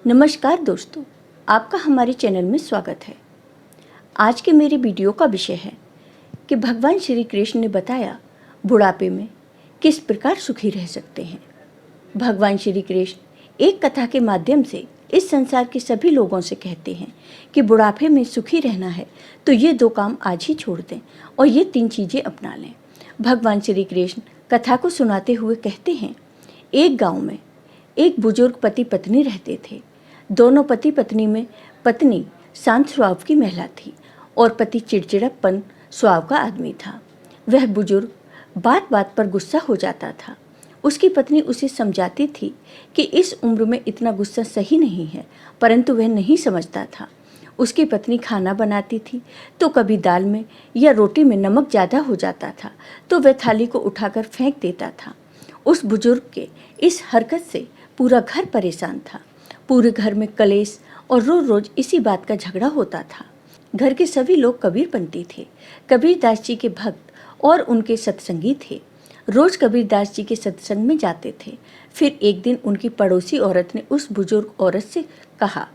नमस्कार दोस्तों, आपका हमारे चैनल में स्वागत है। आज के मेरे वीडियो का विषय है कि भगवान श्री कृष्ण ने बताया बुढ़ापे में किस प्रकार सुखी रह सकते हैं। भगवान श्री कृष्ण एक कथा के माध्यम से इस संसार के सभी लोगों से कहते हैं कि बुढ़ापे में सुखी रहना है तो ये 2 काम आज ही छोड़ दें और ये 3 चीज़ें अपना लें। भगवान श्री कृष्ण कथा को सुनाते हुए कहते हैं, एक गांव में एक बुजुर्ग पति पत्नी रहते थे। दोनों पति पत्नी में पत्नी शांत स्वभाव की महिला थी और पति चिड़चिड़ापन स्वभाव का आदमी था। वह बुजुर्ग बात बात पर गुस्सा हो जाता था। उसकी पत्नी उसे समझाती थी कि इस उम्र में इतना गुस्सा सही नहीं है, परंतु वह नहीं समझता था। उसकी पत्नी खाना बनाती थी तो कभी दाल में या रोटी में नमक ज़्यादा हो जाता था तो वह थाली को उठाकर फेंक देता था। उस बुजुर्ग के इस हरकत से पूरा घर परेशान था। पूरे घर में कलेश और रोज रोज इसी बात का झगड़ा होता था। घर के सभी लोग कबीरपंथी थे, कबीरदास जी के भक्त और उनके सत्संगी थे। रोज कबीरदास जी के सत्संग में जाते थे। फिर एक दिन उनकी पड़ोसी औरत ने उस बुजुर्ग औरत से कहा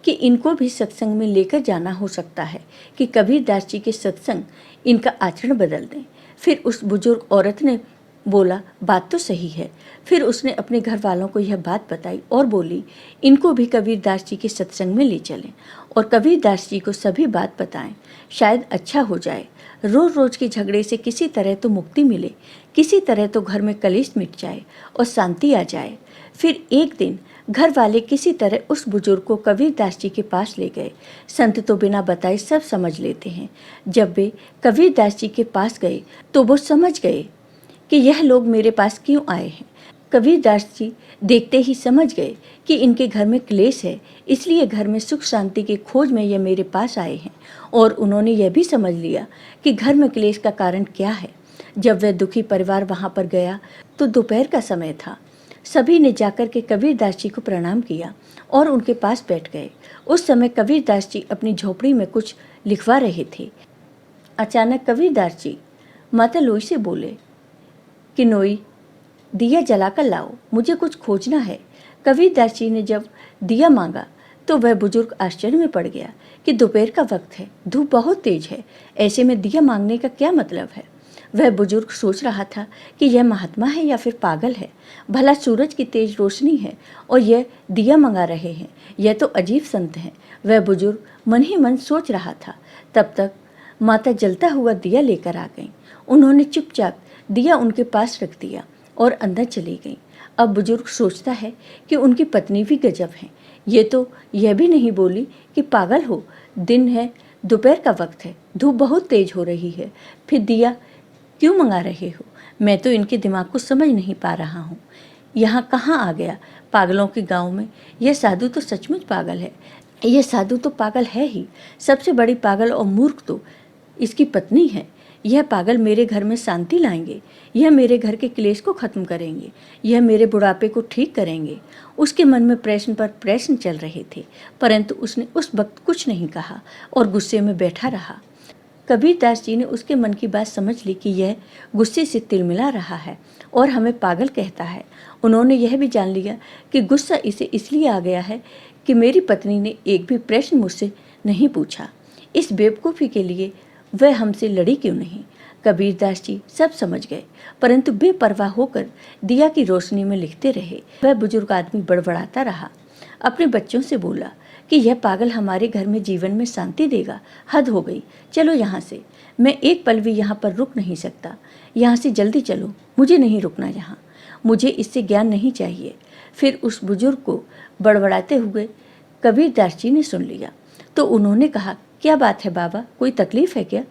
कि इनको भी सत्संग में लेकर जाना हो सकता है कि कबीरदास जी के सत्संग इनका आचरण बदल दें। फिर उस बुजुर्ग औरत ने बोला, बात तो सही है। फिर उसने अपने घर वालों को यह बात बताई और बोली, इनको भी कबीरदास जी के सत्संग में ले चलें और कबीरदास जी को सभी बात बताएं, शायद अच्छा हो जाए। रोज रोज के झगड़े से किसी तरह तो मुक्ति मिले, किसी तरह तो घर में कलेश मिट जाए और शांति आ जाए। फिर एक दिन घर वाले किसी तरह उस बुजुर्ग को कबीरदास जी के पास ले गए। संत तो बिना बताए सब समझ लेते हैं। जब वे कबीरदास जी के पास गए तो वो समझ गए कि यह लोग मेरे पास क्यों आए हैं। कबीरदास जी देखते ही समझ गए कि इनके घर में क्लेश है, इसलिए घर में सुख शांति की खोज में ये मेरे पास आए हैं। और उन्होंने यह भी समझ लिया कि घर में क्लेश का कारण क्या है। जब वह दुखी परिवार वहाँ पर गया तो दोपहर का समय था। सभी ने जाकर के कबीरदास जी को प्रणाम किया और उनके पास बैठ गए। उस समय कबीरदास जी अपनी झोपड़ी में कुछ लिखवा रहे थे। अचानक कबीरदास जी माता लोई से बोले कि नोई, दिया जलाकर लाओ, मुझे कुछ खोजना है। कबीरदास जी ने जब दिया मांगा तो वह बुजुर्ग आश्चर्य में पड़ गया कि दोपहर का वक्त है, धूप बहुत तेज है, ऐसे में दिया मांगने का क्या मतलब है। वह बुजुर्ग सोच रहा था कि यह महात्मा है या फिर पागल है। भला सूरज की तेज रोशनी है और यह दिया मंगा रहे हैं, यह तो अजीब संत हैं। वह बुजुर्ग मन ही मन सोच रहा था। तब तक माता जलता हुआ दिया लेकर आ गईं। उन्होंने चुपचाप दिया उनके पास रख दिया और अंदर चली गई। अब बुजुर्ग सोचता है कि उनकी पत्नी भी गजब है। ये तो यह भी नहीं बोली कि पागल हो, दिन है, दोपहर का वक्त है, धूप बहुत तेज हो रही है, फिर दिया क्यों मंगा रहे हो। मैं तो इनके दिमाग को समझ नहीं पा रहा हूँ। यहाँ कहाँ आ गया पागलों के गांव में। यह साधु तो सचमुच पागल है। यह साधु तो पागल है ही। सबसे बड़ी पागल और मूर्ख तो इसकी पत्नी है। यह पागल मेरे घर में शांति लाएंगे, यह मेरे घर के क्लेश को खत्म करेंगे, यह मेरे बुढ़ापे को ठीक करेंगे। उसके मन में प्रश्न पर प्रश्न चल रहे थे, परंतु उसने उस वक्त कुछ नहीं कहा और गुस्से में बैठा रहा। कबीरदास जी ने उसके मन की बात समझ ली कि यह गुस्से से तिलमिला रहा है और हमें पागल कहता है। उन्होंने यह भी जान लिया कि गुस्सा इसे इसलिए आ गया है कि मेरी पत्नी ने एक भी प्रश्न मुझसे नहीं पूछा। इस बेवकूफ़ी के लिए वह हमसे लड़ी क्यों नहीं। कबीरदास जी सब समझ गए, परंतु बेपरवाह होकर दिया की रोशनी में लिखते रहे। वह बुजुर्ग आदमी बड़बड़ाता रहा। अपने बच्चों से बोला कि यह पागल हमारे घर में जीवन में शांति देगा। हद हो गई, चलो यहाँ से। मैं एक पल भी यहाँ पर रुक नहीं सकता। यहाँ से जल्दी चलो, मुझे नहीं रुकना यहाँ। मुझे इससे ज्ञान नहीं चाहिए। फिर उस बुजुर्ग को बड़बड़ाते हुए कबीरदास जी ने सुन लिया तो उन्होंने कहा, क्या बात है बाबा, कोई तकलीफ है क्या।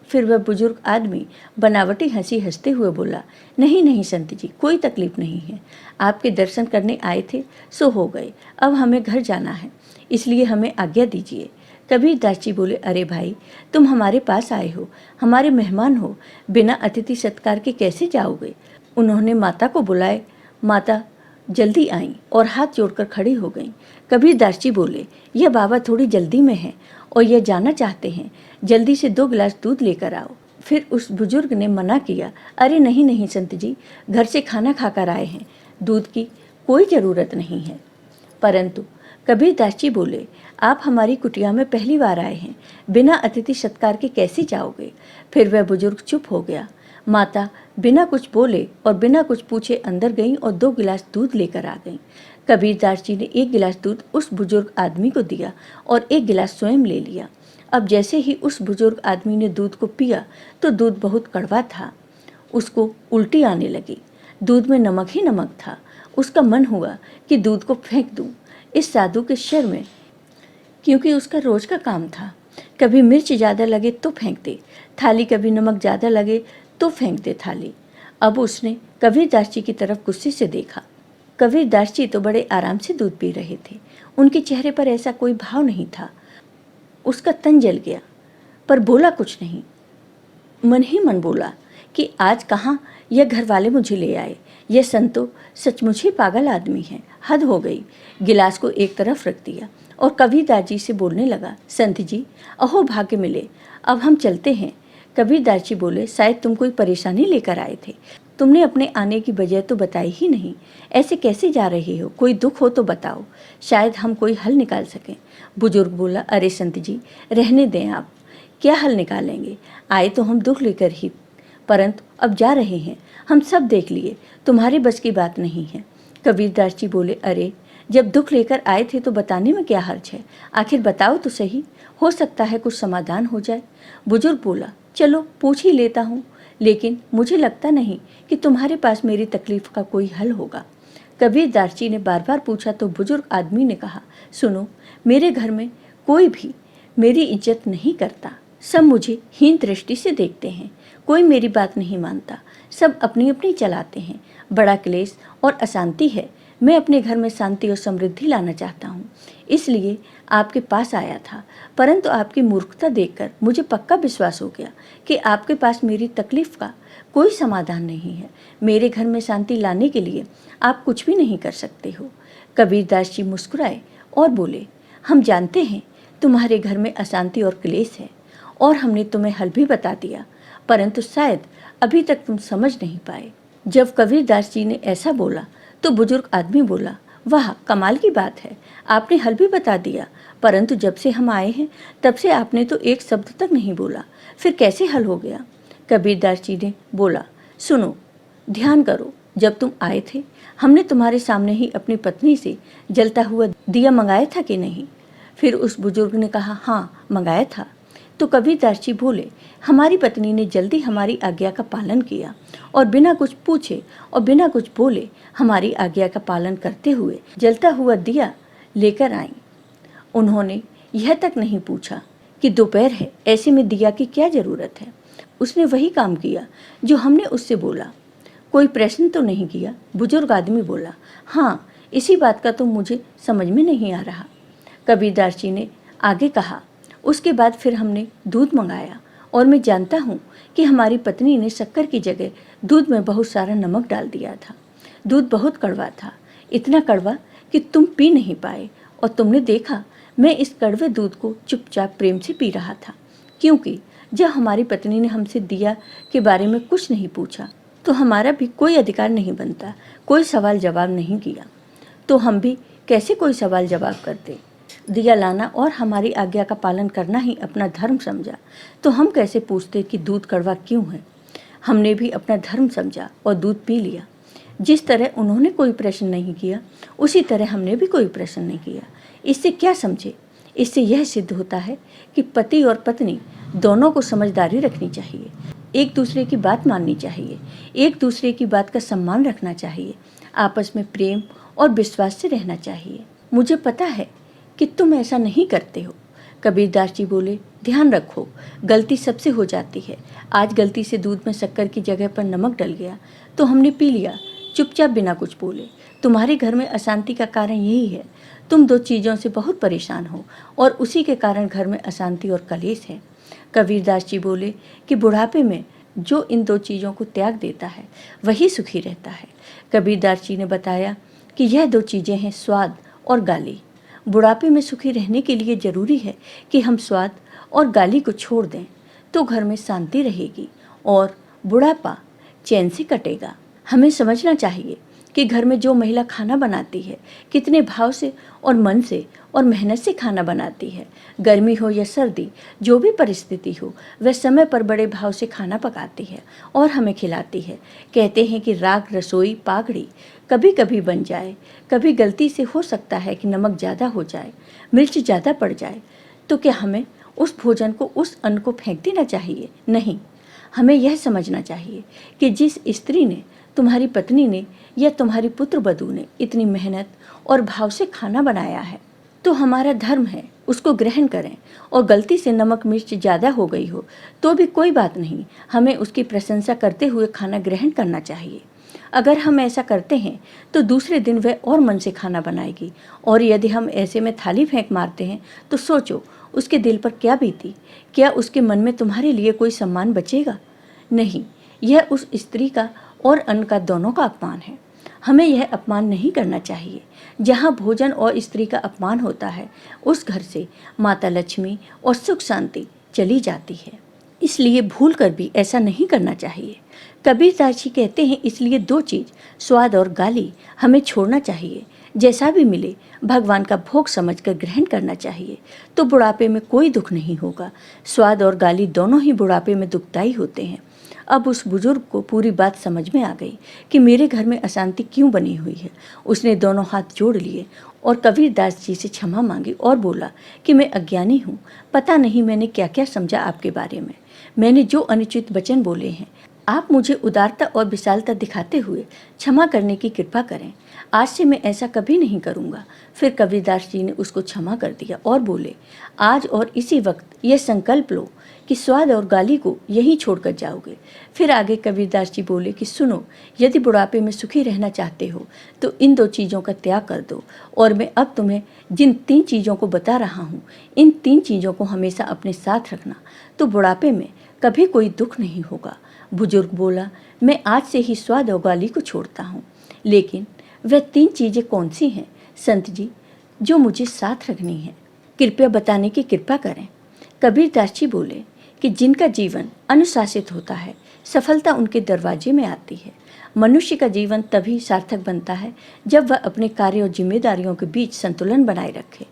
फिर वह बुजुर्ग आदमी बनावटी हंसी हंसते हुए बोला, नहीं नहीं संत जी, कोई तकलीफ नहीं है। आपके दर्शन करने आए थे सो हो गए, अब हमें घर जाना है, इसलिए हमें आज्ञा दीजिए। कबीरदास जी बोले, अरे भाई, तुम हमारे पास आए हो, हमारे मेहमान हो, बिना अतिथि सत्कार के कैसे जाओगे। उन्होंने माता को बुलाए। माता जल्दी आईं और हाथ जोड़कर खड़ी हो गईं। कबीरदास जी बोले, यह बाबा थोड़ी जल्दी में हैं और यह जाना चाहते हैं, जल्दी से 2 गिलास दूध लेकर आओ। फिर उस बुजुर्ग ने मना किया, अरे नहीं नहीं संत जी, घर से खाना खाकर आए हैं, दूध की कोई ज़रूरत नहीं है। परंतु कबीरदास जी बोले, आप हमारी कुटिया में पहली बार आए हैं, बिना अतिथि सत्कार के कैसे जाओगे? फिर वह बुजुर्ग चुप हो गया। माता बिना कुछ बोले और बिना कुछ पूछे अंदर गईं और 2 गिलास दूध लेकर आ गईं। कबीरदास जी ने 1 गिलास दूध उस बुजुर्ग आदमी को दिया और 1 गिलास स्वयं ले लिया। अब जैसे ही उस बुजुर्ग आदमी ने दूध को पिया तो दूध बहुत कड़वा था। उसको उल्टी आने लगी। दूध में नमक ही नमक था। उसका मन हुआ कि दूध को फेंक दूं इस साधु के सिर में, क्योंकि उसका रोज का काम था। कभी मिर्च ज़्यादा लगे तो फेंक दे थाली, कभी नमक ज़्यादा लगे तो फेंक दे थाली। अब उसने कबीरदास जी की तरफ गुस्से से देखा। कबीरदास जी तो बड़े आराम से दूध पी रहे थे। उनके चेहरे पर ऐसा कोई भाव नहीं था। उसका तन जल गया, पर बोला कुछ नहीं। मन ही मन बोला कि आज कहाँ यह घर वाले मुझे ले आए। यह संतो सचमुच ही पागल आदमी है, हद हो गई। गिलास को एक तरफ रख दिया और कबीरदास जी से बोलने लगा, संत जी, अहो भाग्य मिले, अब हम चलते हैं। कबीरदास जी बोले, शायद तुम कोई परेशानी लेकर आए थे। तुमने अपने आने की वजह तो बताई ही नहीं। ऐसे कैसे जा रहे हो? कोई दुख हो तो बताओ, शायद हम कोई हल निकाल सकें। बुजुर्ग बोला, अरे संत जी, रहने दें आप, क्या हल निकालेंगे? आए तो हम दुख लेकर ही, परंतु अब जा रहे हैं। हम सब देख लिए, तुम्हारे बस की बात नहीं है। कबीरदास जी बोले, अरे जब दुख लेकर आए थे तो बताने में क्या हर्ज है? आखिर बताओ तो सही, हो सकता है कुछ समाधान हो जाए। बुजुर्ग बोला, चलो पूछ ही लेता हूँ, लेकिन मुझे लगता नहीं कि तुम्हारे पास मेरी तकलीफ का कोई हल होगा। कबीरदास जी ने बार बार पूछा तो बुजुर्ग आदमी ने कहा, सुनो, मेरे घर में कोई भी मेरी इज्जत नहीं करता। सब मुझे हीन दृष्टि से देखते हैं। कोई मेरी बात नहीं मानता। सब अपनी अपनी चलाते हैं। बड़ा क्लेश और अशांति है। मैं अपने घर में शांति और समृद्धि लाना चाहता हूँ, इसलिए आपके पास आया था। परंतु आपकी मूर्खता देखकर मुझे पक्का विश्वास हो गया कि आपके पास मेरी तकलीफ का कोई समाधान नहीं है। मेरे घर में शांति लाने के लिए आप कुछ भी नहीं कर सकते हो। कबीरदास जी मुस्कुराए और बोले, हम जानते हैं तुम्हारे घर में अशांति और क्लेश है और हमने तुम्हें हल भी बता दिया, परंतु शायद अभी तक तुम समझ नहीं पाए। जब कबीरदास जी ने ऐसा बोला तो बुजुर्ग आदमी बोला, वाह, कमाल की बात है, आपने हल भी बता दिया, परंतु जब से हम आए हैं तब से आपने तो एक शब्द तक नहीं बोला, फिर कैसे हल हो गया? कबीरदास जी ने बोला, सुनो, ध्यान करो, जब तुम आए थे हमने तुम्हारे सामने ही अपनी पत्नी से जलता हुआ दिया मंगाया था कि नहीं? फिर उस बुजुर्ग ने कहा, हाँ मंगाया था। तो कबीरदास जी बोले, हमारी पत्नी ने जल्दी हमारी आज्ञा का पालन किया और बिना कुछ पूछे और बिना कुछ बोले हमारी आज्ञा का पालन करते हुए जलता हुआ दिया लेकर आई। उन्होंने यह तक नहीं पूछा कि दोपहर है, ऐसे में दिया की क्या जरूरत है। उसने वही काम किया जो हमने उससे बोला। कोई प्रश्न तो नहीं किया। बुजुर्ग आदमी बोला, हाँ, इसी बात का तो मुझे समझ में नहीं आ रहा। कबीरदास जी ने आगे कहा, उसके बाद फिर हमने दूध मंगाया और मैं जानता हूँ कि हमारी पत्नी ने शक्कर की जगह दूध में बहुत सारा नमक डाल दिया था। दूध बहुत कड़वा था, इतना कड़वा कि तुम पी नहीं पाए, और तुमने देखा मैं इस कड़वे दूध को चुपचाप प्रेम से पी रहा था, क्योंकि जब हमारी पत्नी ने हमसे दिया के बारे में कुछ नहीं पूछा तो हमारा भी कोई अधिकार नहीं बनता, कोई सवाल जवाब नहीं किया तो हम भी कैसे कोई सवाल जवाब करते। दिया लाना और हमारी आज्ञा का पालन करना ही अपना धर्म समझा तो हम कैसे पूछते कि दूध कड़वा क्यों है। हमने भी अपना धर्म समझा और दूध पी लिया। जिस तरह उन्होंने कोई प्रश्न नहीं किया उसी तरह हमने भी कोई प्रश्न नहीं किया। इससे क्या समझे? इससे यह सिद्ध होता है कि पति और पत्नी दोनों को समझदारी रखनी चाहिए, एक दूसरे की बात माननी चाहिए, एक दूसरे की बात का सम्मान रखना चाहिए, आपस में प्रेम और विश्वास से रहना चाहिए। मुझे पता है कि तुम ऐसा नहीं करते हो। कबीरदास जी बोले, ध्यान रखो, गलती सबसे हो जाती है। आज गलती से दूध में शक्कर की जगह पर नमक डल गया तो हमने पी लिया, चुपचाप बिना कुछ बोले। तुम्हारे घर में अशांति का कारण यही है। तुम 2 चीज़ों से बहुत परेशान हो और उसी के कारण घर में अशांति और कलेश है। कबीरदास जी बोले कि बुढ़ापे में जो इन 2 चीज़ों को त्याग देता है वही सुखी रहता है। कबीरदास जी ने बताया कि यह 2 चीज़ें हैं, स्वाद और गाली। बुढ़ापे में सुखी रहने के लिए जरूरी है कि हम स्वाद और गाली को छोड़ दें, तो घर में शांति रहेगी और बुढ़ापा चैन से कटेगा। हमें समझना चाहिए कि घर में जो महिला खाना बनाती है कितने भाव से और मन से और मेहनत से खाना बनाती है। गर्मी हो या सर्दी, जो भी परिस्थिति हो, वह समय पर बड़े भाव से खाना पकाती है और हमें खिलाती है। कहते हैं कि राग रसोई पागड़ी कभी कभी बन जाए, कभी गलती से हो सकता है कि नमक ज़्यादा हो जाए, मिर्च ज़्यादा पड़ जाए, तो क्या हमें उस भोजन को, उस अन्न को फेंक देना चाहिए? नहीं, हमें यह समझना चाहिए कि जिस स्त्री ने, तुम्हारी पत्नी ने या तुम्हारी पुत्र वधू ने इतनी मेहनत और भाव से खाना बनाया है, तो हमारा धर्म है उसको ग्रहण करें। और गलती से नमक मिर्च ज़्यादा हो गई हो तो भी कोई बात नहीं, हमें उसकी प्रशंसा करते हुए खाना ग्रहण करना चाहिए। अगर हम ऐसा करते हैं तो दूसरे दिन वह और मन से खाना बनाएगी। और यदि हम ऐसे में थाली फेंक मारते हैं तो सोचो उसके दिल पर क्या बीती। क्या उसके मन में तुम्हारे लिए कोई सम्मान बचेगा? नहीं, यह उस स्त्री का और अन्न का, दोनों का अपमान है। हमें यह अपमान नहीं करना चाहिए। जहाँ भोजन और स्त्री का अपमान होता है, उस घर से माता लक्ष्मी और सुख शांति चली जाती है। इसलिए भूल कर भी ऐसा नहीं करना चाहिए। कबीरदास जी कहते हैं, इसलिए दो चीज़, स्वाद और गाली, हमें छोड़ना चाहिए। जैसा भी मिले भगवान का भोग समझकर ग्रहण करना चाहिए, तो बुढ़ापे में कोई दुख नहीं होगा। स्वाद और गाली दोनों ही बुढ़ापे में दुखदाई होते हैं। अब उस बुजुर्ग को पूरी बात समझ में आ गई कि मेरे घर में अशांति क्यों बनी हुई है। उसने दोनों हाथ जोड़ लिए और कबीरदास जी से क्षमा मांगी और बोला कि मैं अज्ञानी हूँ, पता नहीं मैंने क्या क्या समझा आपके बारे में। मैंने जो अनुचित वचन बोले हैं, आप मुझे उदारता और विशालता दिखाते हुए क्षमा करने की कृपा करें। आज से मैं ऐसा कभी नहीं करूँगा। फिर कबीरदास जी ने उसको क्षमा कर दिया और बोले, आज और इसी वक्त यह संकल्प लो कि स्वाद और गाली को यहीं छोड़कर जाओगे। फिर आगे कबीरदास जी बोले कि सुनो, यदि बुढ़ापे में सुखी रहना चाहते हो तो इन दो चीज़ों का त्याग कर दो। और मैं अब तुम्हें जिन तीन चीज़ों को बता रहा हूँ, इन तीन चीज़ों को हमेशा अपने साथ रखना, तो बुढ़ापे में कभी कोई दुख नहीं होगा। बुजुर्ग बोला, मैं आज से ही स्वाद और गाली को छोड़ता हूँ। लेकिन वह तीन चीज़ें कौन सी हैं संत जी, जो मुझे साथ रखनी है? कृपया बताने की कृपा करें। कबीरदास जी बोले कि जिनका जीवन अनुशासित होता है, सफलता उनके दरवाजे में आती है। मनुष्य का जीवन तभी सार्थक बनता है जब वह अपने कार्य और जिम्मेदारियों के बीच संतुलन बनाए रखे।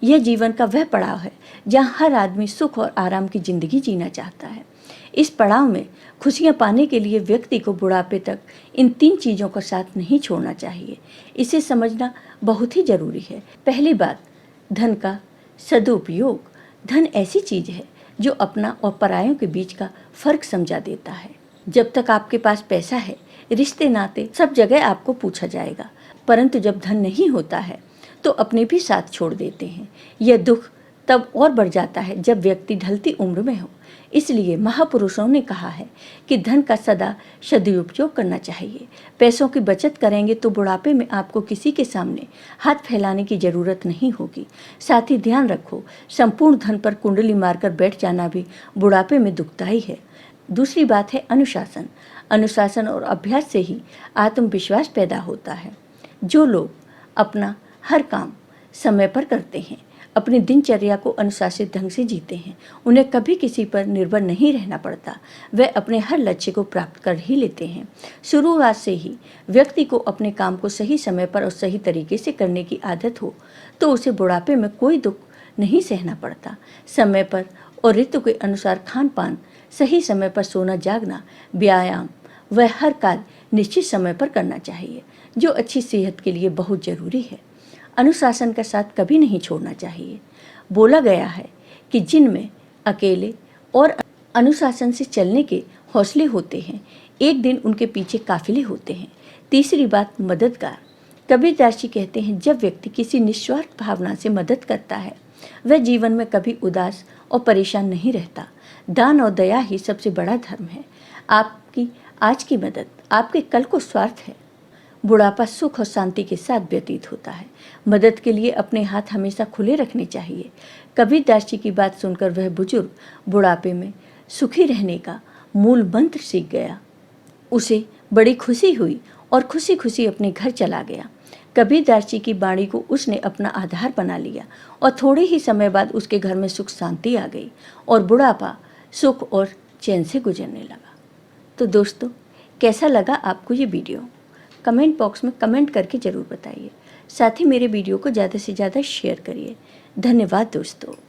यह जीवन का वह पड़ाव है जहाँ हर आदमी सुख और आराम की जिंदगी जीना चाहता है। इस पड़ाव में खुशियाँ पाने के लिए व्यक्ति को बुढ़ापे तक इन तीन चीज़ों का साथ नहीं छोड़ना चाहिए। इसे समझना बहुत ही जरूरी है। पहली बात, धन का सदुपयोग। धन ऐसी चीज़ है जो अपना और परायों के बीच का फर्क समझा देता है। जब तक आपके पास पैसा है, रिश्ते नाते सब जगह आपको पूछा जाएगा, परंतु जब धन नहीं होता है तो अपने भी साथ छोड़ देते हैं। यह दुख तब और बढ़ जाता है जब व्यक्ति ढलती उम्र में हो। इसलिए महापुरुषों ने कहा है कि धन का सदा सदुपयोग करना चाहिए। पैसों की बचत करेंगे तो बुढ़ापे में आपको किसी के सामने हाथ फैलाने की जरूरत नहीं होगी। साथ ही ध्यान रखो, संपूर्ण धन पर कुंडली मारकर बैठ जाना भी बुढ़ापे में दुखदाई है। दूसरी बात है अनुशासन। अनुशासन और अभ्यास से ही आत्मविश्वास पैदा होता है। जो लोग अपना हर काम समय पर करते हैं, अपनी दिनचर्या को अनुशासित ढंग से जीते हैं, उन्हें कभी किसी पर निर्भर नहीं रहना पड़ता। वे अपने हर लक्ष्य को प्राप्त कर ही लेते हैं। शुरुआत से ही व्यक्ति को अपने काम को सही समय पर और सही तरीके से करने की आदत हो तो उसे बुढ़ापे में कोई दुख नहीं सहना पड़ता। समय पर और ऋतु के अनुसार खान पान, सही समय पर सोना जागना, व्यायाम वह हर कार्य निश्चित समय पर करना चाहिए, जो अच्छी सेहत के लिए बहुत जरूरी है। अनुशासन का साथ कभी नहीं छोड़ना चाहिए। बोला गया है कि जिनमें अकेले और अनुशासन से चलने के हौसले होते हैं, एक दिन उनके पीछे काफिले होते हैं। तीसरी बात, मददगार। कबीरदास जी कहते हैं, जब व्यक्ति किसी निस्वार्थ भावना से मदद करता है, वह जीवन में कभी उदास और परेशान नहीं रहता। दान और दया ही सबसे बड़ा धर्म है। आपकी आज की मदद आपके कल को स्वार्थ है। बुढ़ापा सुख और शांति के साथ व्यतीत होता है। मदद के लिए अपने हाथ हमेशा खुले रखने चाहिए। कबीरदास जी की बात सुनकर वह बुजुर्ग बुढ़ापे में सुखी रहने का मूल मंत्र सीख गया। उसे बड़ी खुशी हुई और खुशी खुशी अपने घर चला गया। कबीरदास जी की वाणी को उसने अपना आधार बना लिया और थोड़े ही समय बाद उसके घर में सुख शांति आ गई और बुढ़ापा सुख और चैन से गुजरने लगा। तो दोस्तों, कैसा लगा आपको ये वीडियो? कमेंट बॉक्स में कमेंट करके ज़रूर बताइए। साथ ही मेरे वीडियो को ज़्यादा से ज़्यादा शेयर करिए। धन्यवाद दोस्तों।